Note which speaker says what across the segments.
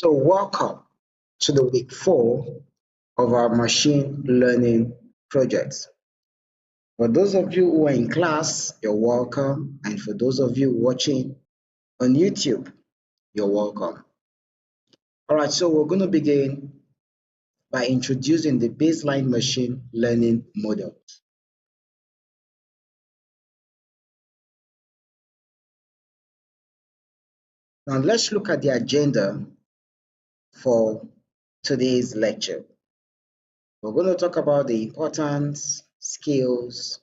Speaker 1: So welcome to the week 4 of our machine learning projects. For those of you who are in class, you're welcome. And for those of you watching on YouTube, you're welcome. All right, so we're going to begin by introducing the baseline machine learning model. Now let's look at the agenda for today's lecture. We're going to talk about the importance, skills,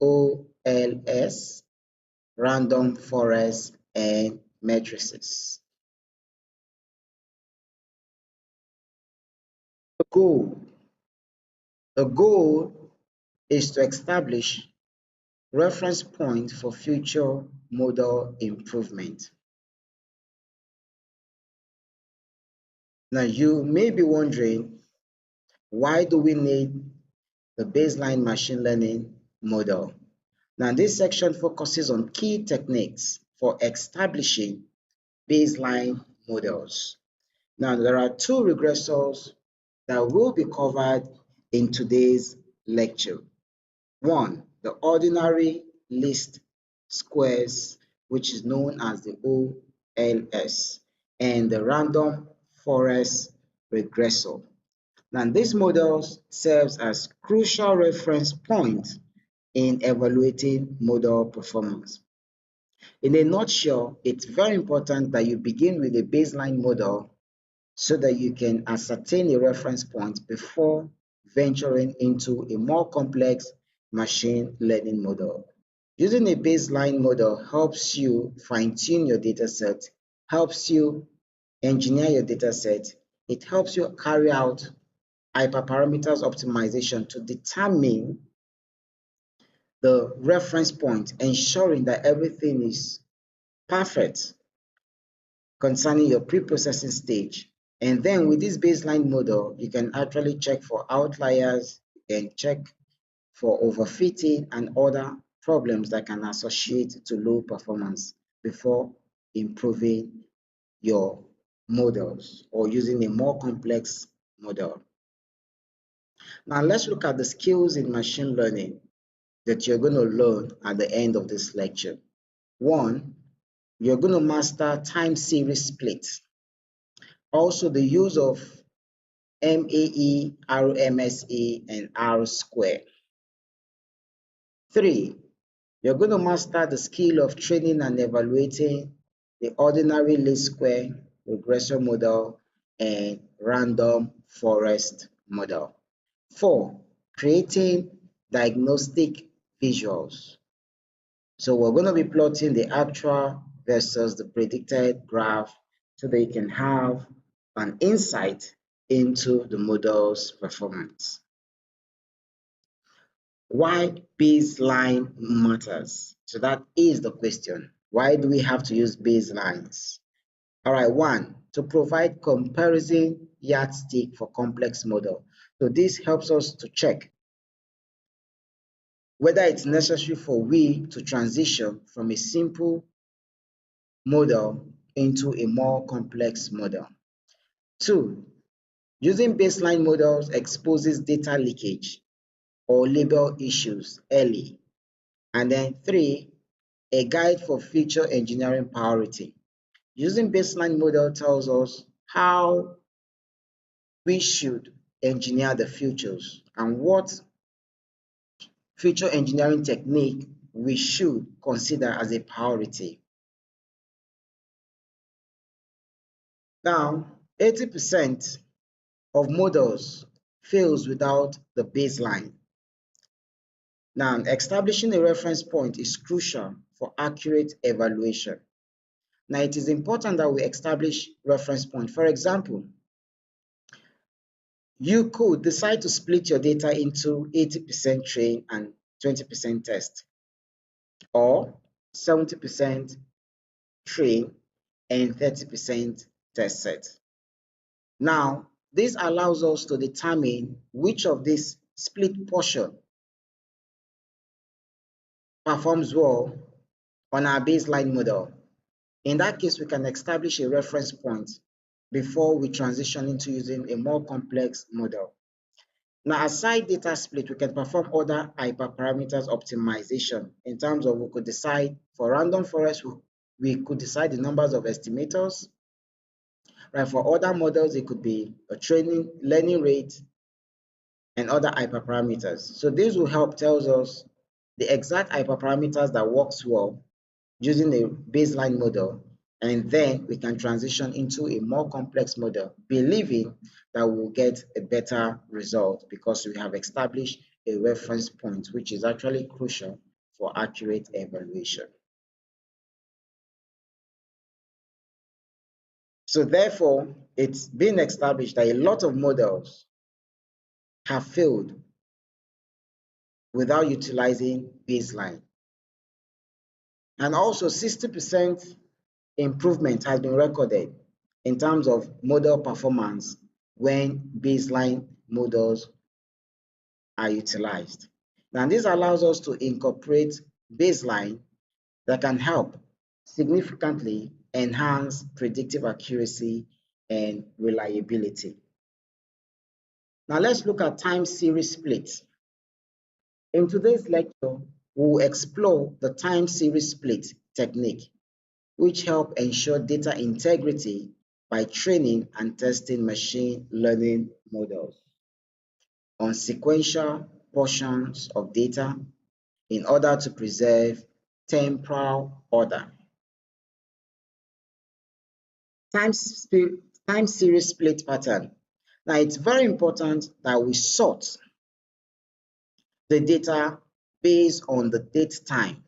Speaker 1: OLS, random forest, and matrices. The goal is to establish reference points for future model improvement. Now you may be wondering, why do we need the baseline machine learning model? Now this section focuses on key techniques for establishing baseline models. Now there are two regressors that will be covered in today's lecture. One, the ordinary least squares, which is known as the OLS, and the random forest regressor. Now, these models serves as crucial reference points in evaluating model performance. In a nutshell, it's very important that you begin with a baseline model so that you can ascertain a reference point before venturing into a more complex machine learning model. Using a baseline model helps you fine-tune your dataset, helps you engineer your dataset, it helps you carry out hyperparameters optimization to determine the reference point, ensuring that everything is perfect concerning your pre-processing stage. And then with this baseline model, you can actually check for outliers, you can check for overfitting and other problems that can associate to low performance before improving your models or using a more complex model. Now let's look at the skills in machine learning that you're going to learn at the end of this lecture. One, you're going to master time series split. Also the use of MAE, RMSE, and R square. 3, you're going to master the skill of training and evaluating the ordinary least square regressor model and random forest model. 4, creating diagnostic visuals. So we're going to be plotting the actual versus the predicted graph so that you can have an insight into the model's performance. Why baseline matters? So that is the question. Why do we have to use baselines? All right, 1, to provide comparison yardstick for complex model. So this helps us to check whether it's necessary for we to transition from a simple model into a more complex model. 2, using baseline models exposes data leakage or label issues early. And then 3, a guide for future engineering priority. Using baseline model tells us how we should engineer the futures and what future engineering technique we should consider as a priority. Now, 80% of models fails without the baseline. Now, establishing a reference point is crucial for accurate evaluation. Now, it is important that we establish reference point. For example, you could decide to split your data into 80% train and 20% test, or 70% train and 30% test set. Now, this allows us to determine which of this split portion performs well on our baseline model. In that case, we can establish a reference point before we transition into using a more complex model. Now, aside data split, we can perform other hyperparameters optimization in terms of we could decide for random forest, we could decide the numbers of estimators. Right, for other models, it could be a training, learning rate, and other hyperparameters. So this will help tells us the exact hyperparameters that works well using a baseline model, and then we can transition into a more complex model, believing that we'll get a better result because we have established a reference point, which is actually crucial for accurate evaluation. So therefore, it's been established that a lot of models have failed without utilizing baseline. And also 60% improvement has been recorded in terms of model performance when baseline models are utilized. Now, this allows us to incorporate baseline that can help significantly enhance predictive accuracy and reliability. Now, let's look at time series split. In today's lecture, we'll explore the time series split technique, which help ensure data integrity by training and testing machine learning models on sequential portions of data in order to preserve temporal order. Time series split pattern. Now, it's very important that we sort the data based on the date time.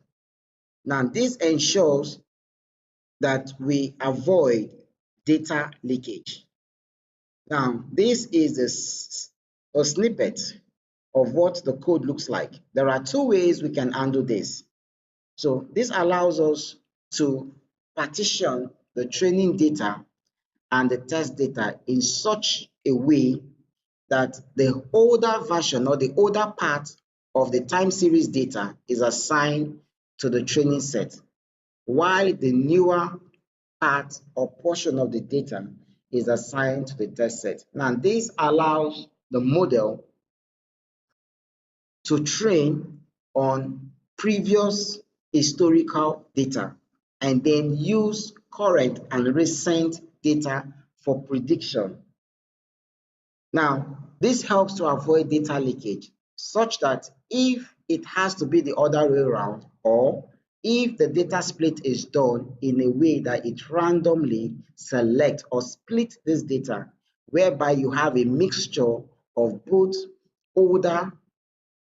Speaker 1: Now, this ensures that we avoid data leakage. Now, this is a snippet of what the code looks like. There are two ways we can handle this. So this allows us to partition the training data and the test data in such a way that the older version or the older part of the time series data is assigned to the training set, while the newer part or portion of the data is assigned to the test set. Now, this allows the model to train on previous historical data and then use current and recent data for prediction. Now, this helps to avoid data leakage such that if it has to be the other way around, or if the data split is done in a way that it randomly select or split this data, whereby you have a mixture of both older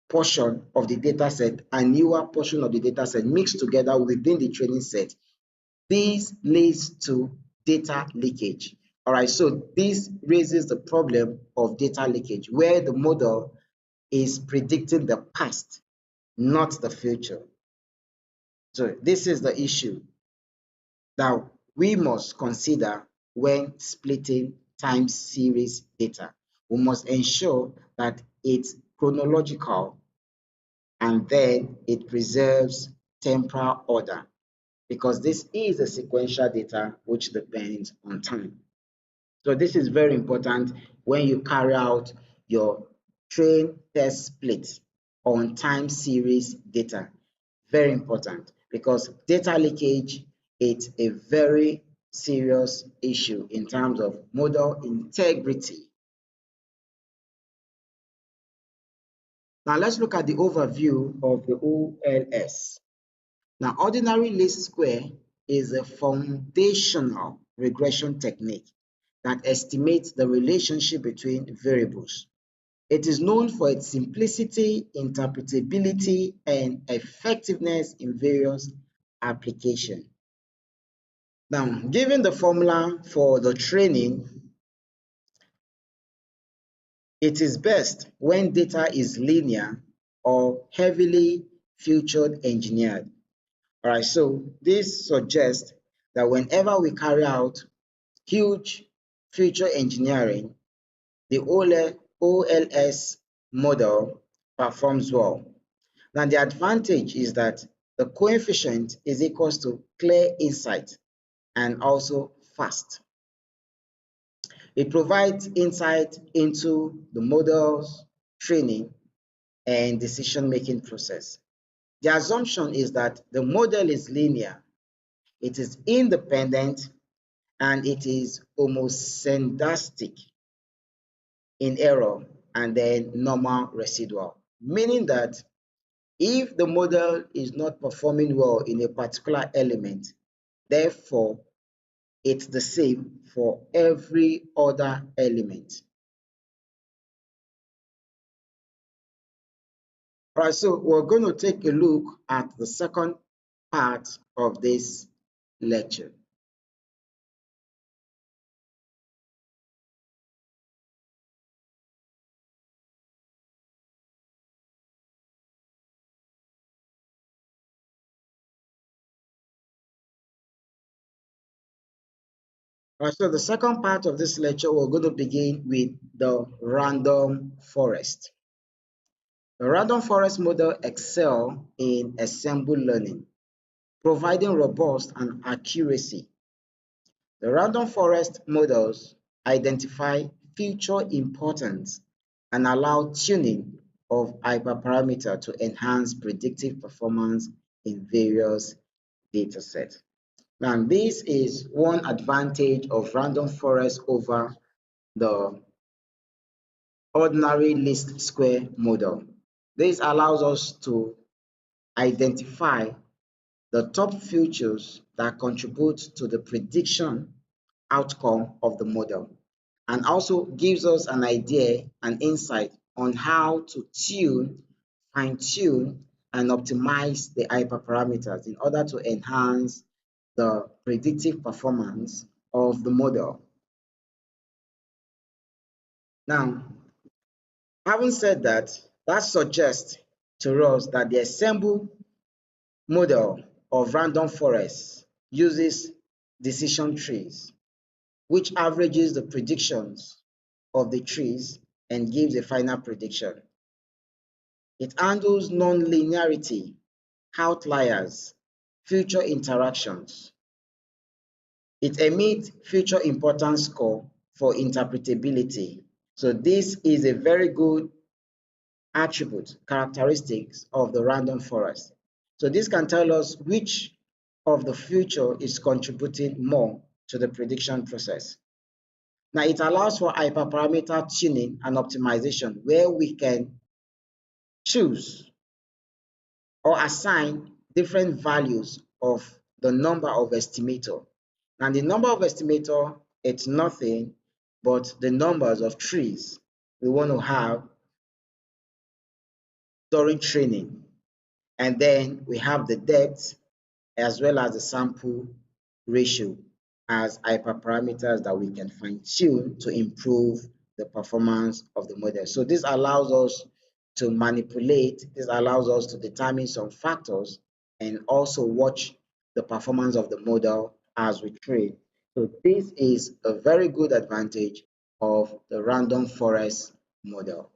Speaker 1: portion of the data set and newer portion of the data set mixed together within the training set, this leads to data leakage. All right, so this raises the problem of data leakage, where the model is predicting the past, not the future. So this is the issue that we must consider when splitting time series data. We must ensure that it's chronological and then it preserves temporal order, because this is a sequential data which depends on time. So this is very important when you carry out your train test split on time series data. Very important, because data leakage is a very serious issue in terms of model integrity. Now let's look at the overview of the OLS. Now, ordinary least square is a foundational regression technique that estimates the relationship between variables. It is known for its simplicity, interpretability, and effectiveness in various applications. Now, given the formula for the training, it is best when data is linear or heavily featured engineered. All right, so this suggests that whenever we carry out huge feature engineering, the OLS model performs well. Now, the advantage is that the coefficient is equal to clear insight and also fast. It provides insight into the model's training and decision-making process. The assumption is that the model is linear, it is independent, and it is homoscedastic in error and then normal residual, meaning that if the model is not performing well in a particular element, therefore it's the same for every other element. All right, so we're going to take a look at the second part of this lecture. All right, so the second part of this lecture, we're going to begin with the random forest. The random forest model excels in ensemble learning, providing robust and accuracy. The random forest models identify feature importance and allow tuning of hyperparameter to enhance predictive performance in various datasets. Now, this is one advantage of random forest over the ordinary least square model. This allows us to identify the top features that contribute to the prediction outcome of the model, and also gives us an idea and insight on how to tune, fine-tune, and optimize the hyperparameters in order to enhance the predictive performance of the model. Now, having said that, that suggests to us that the ensemble model of random forest uses decision trees, which averages the predictions of the trees and gives a final prediction. It handles non-linearity, outliers, future interactions. It emits future importance score for interpretability. So this is a very good attribute, characteristics of the random forest. So this can tell us which of the future is contributing more to the prediction process. Now, it allows for hyperparameter tuning and optimization where we can choose or assign different values of the number of estimator. And the number of estimator, it's nothing but the numbers of trees we want to have during training. And then we have the depth as well as the sample ratio as hyperparameters that we can fine tune to improve the performance of the model. So this allows us to manipulate, this allows us to determine some factors and also watch the performance of the model as we train. So this is a very good advantage of the random forest model.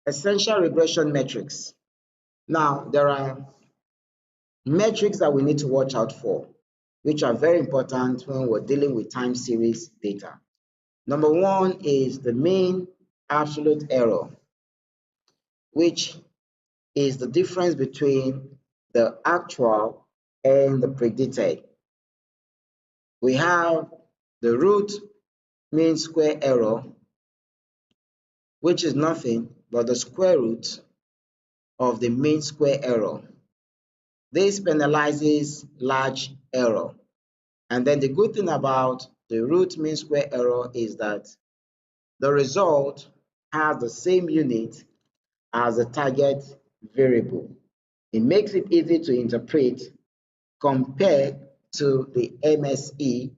Speaker 1: Essential regression metrics. Now, there are metrics that we need to watch out for, which are very important when we're dealing with time series data. Number one is the mean absolute error, which is the difference between the actual and the predicted. We have the root mean square error, which is nothing but the square root of the mean square error. This penalizes large error. And then the good thing about the root mean square error is that the result has the same unit as the target variable. It makes it easy to interpret compared to the MSE,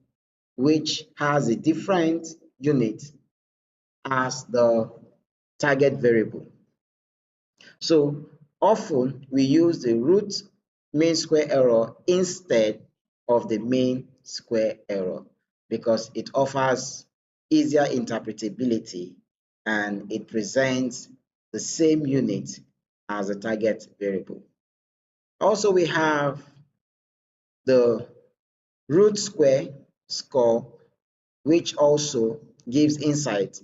Speaker 1: which has a different unit as the target variable. So often we use the root mean square error instead of the mean square error because it offers easier interpretability and it presents the same unit as the target variable. Also, we have the root square score, which also gives insight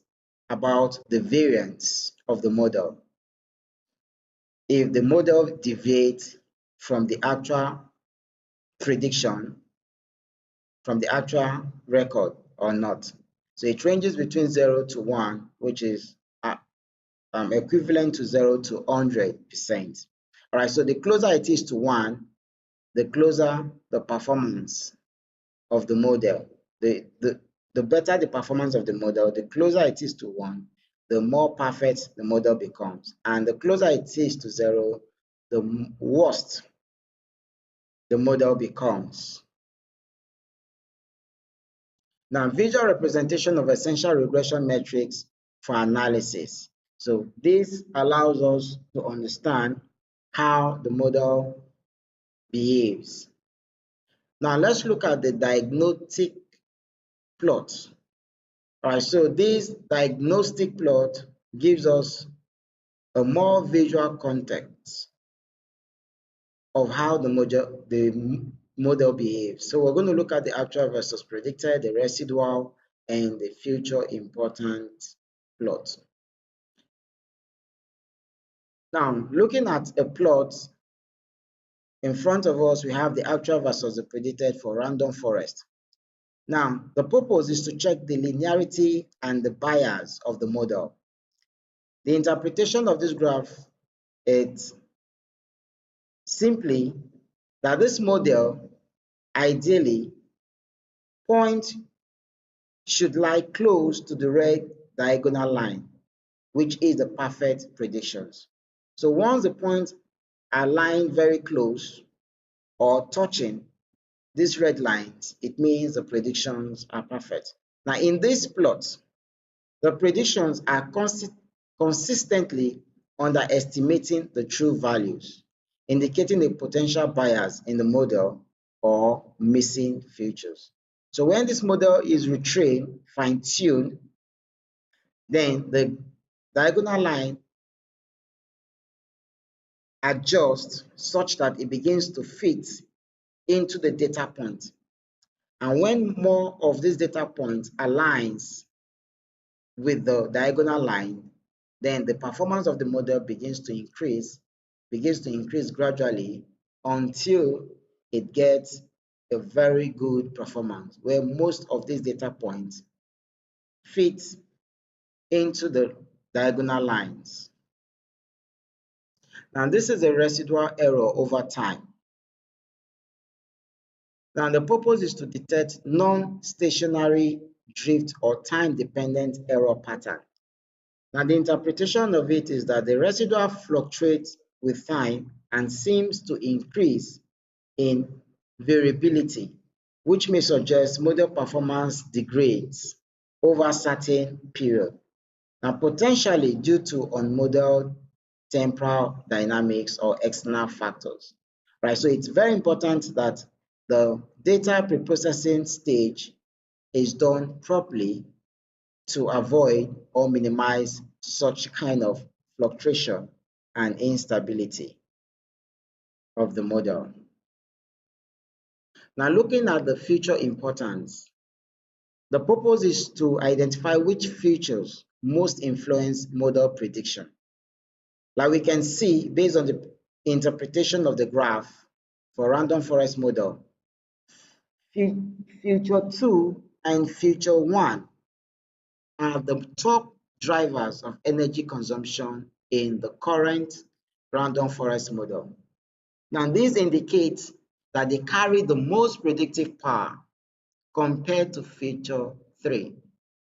Speaker 1: about the variance of the model. If the model deviates from the actual prediction, from the actual record or not. So it ranges between 0 to 1, which is equivalent to 0 to 100%. All right, so the closer it is to 1, the closer the performance of the model. The better the performance of the model, the closer it is to 1, the more perfect the model becomes. And the closer it is to 0, the worst the model becomes. Now, visual representation of essential regression metrics for analysis. So this allows us to understand how the model behaves. Now let's look at the diagnostic plot. All right, so this diagnostic plot gives us a more visual context of how the model behaves. So we're going to look at the actual versus predicted, the residual, and the future important plot. Now, looking at a plot, in front of us, we have the actual versus the predicted for random forest. Now, the purpose is to check the linearity and the bias of the model. The interpretation of this graph is simply that this model, ideally, point should lie close to the red diagonal line, which is the perfect predictions. So once the points are lying very close or touching these red lines, it means the predictions are perfect. Now in this plot, the predictions are consistently underestimating the true values, indicating a potential bias in the model or missing features. So when this model is retrained, fine-tuned, then the diagonal line adjusts such that it begins to fit into the data point. And when more of this data point aligns with the diagonal line, then the performance of the model begins to increase gradually until it gets a very good performance where most of these data points fit into the diagonal lines. Now this is a residual error over time. Now the purpose is to detect non-stationary drift or time-dependent error pattern. Now the interpretation of it is that the residual fluctuates with time and seems to increase in variability, which may suggest model performance degrades over a certain period. Now potentially due to unmodeled temporal dynamics or external factors. Right, so it's very important that the data preprocessing stage is done properly to avoid or minimize such kind of fluctuation and instability of the model. Now looking at the feature importance, the purpose is to identify which features most influence model prediction. Like we can see based on the interpretation of the graph for random forest model, feature 2 and feature 1 are the top drivers of energy consumption in the current random forest model. Now, this indicates that they carry the most predictive power compared to feature 3.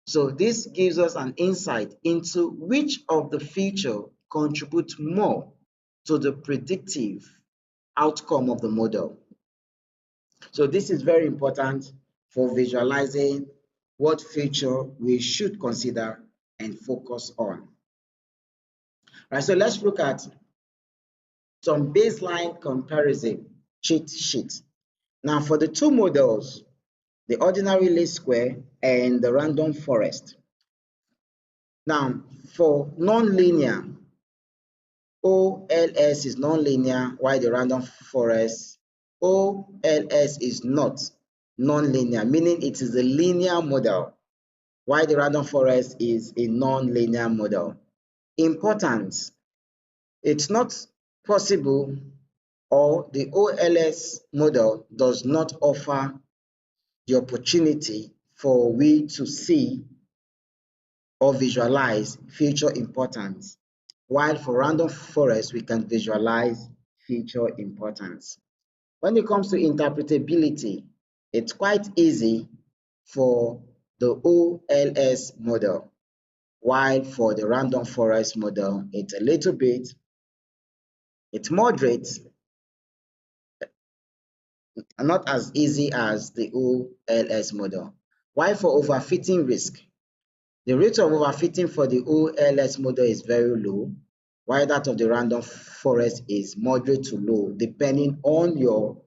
Speaker 1: So this gives us an insight into which of the features contribute more to the predictive outcome of the model. So this is very important for visualizing what feature we should consider and focus on. All right, so let's look at some baseline comparison cheat sheet. Now for the two models, the ordinary least square and the random forest. Now for nonlinear, OLS is nonlinear while the random forest OLS is not. non-linear, meaning it is a linear model, while the random forest is a non-linear model. Importance: it's not possible, or the OLS model does not offer the opportunity for we to see or visualize feature importance, while for random forest we can visualize feature importance. When it comes to interpretability, it's quite easy for the OLS model, while for the random forest model, it's a little bit, it's moderate and not as easy as the OLS model. While for overfitting risk, the rate of overfitting for the OLS model is very low, while that of the random forest is moderate to low, depending on your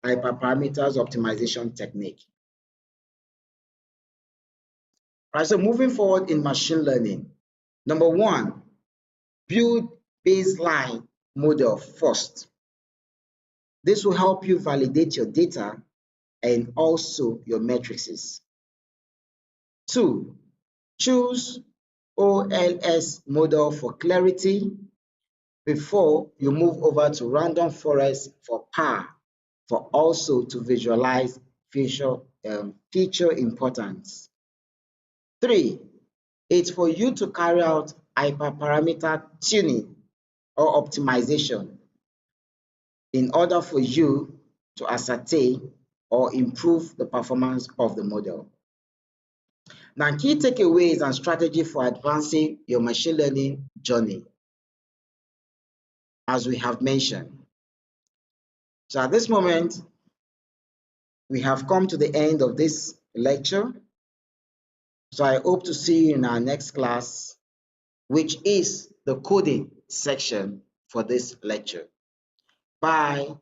Speaker 1: hyperparameters optimization technique. All right, so moving forward in machine learning, number one, build baseline model first. This will help you validate your data and also your matrices. Two, choose OLS model for clarity before you move over to random forest for power, for also to visualize feature importance. Three, it's for you to carry out hyperparameter tuning or optimization in order for you to ascertain or improve the performance of the model. Now, key takeaways and strategy for advancing your machine learning journey, as we have mentioned. So at this moment, we have come to the end of this lecture. So I hope to see you in our next class, which is the coding section for this lecture. Bye.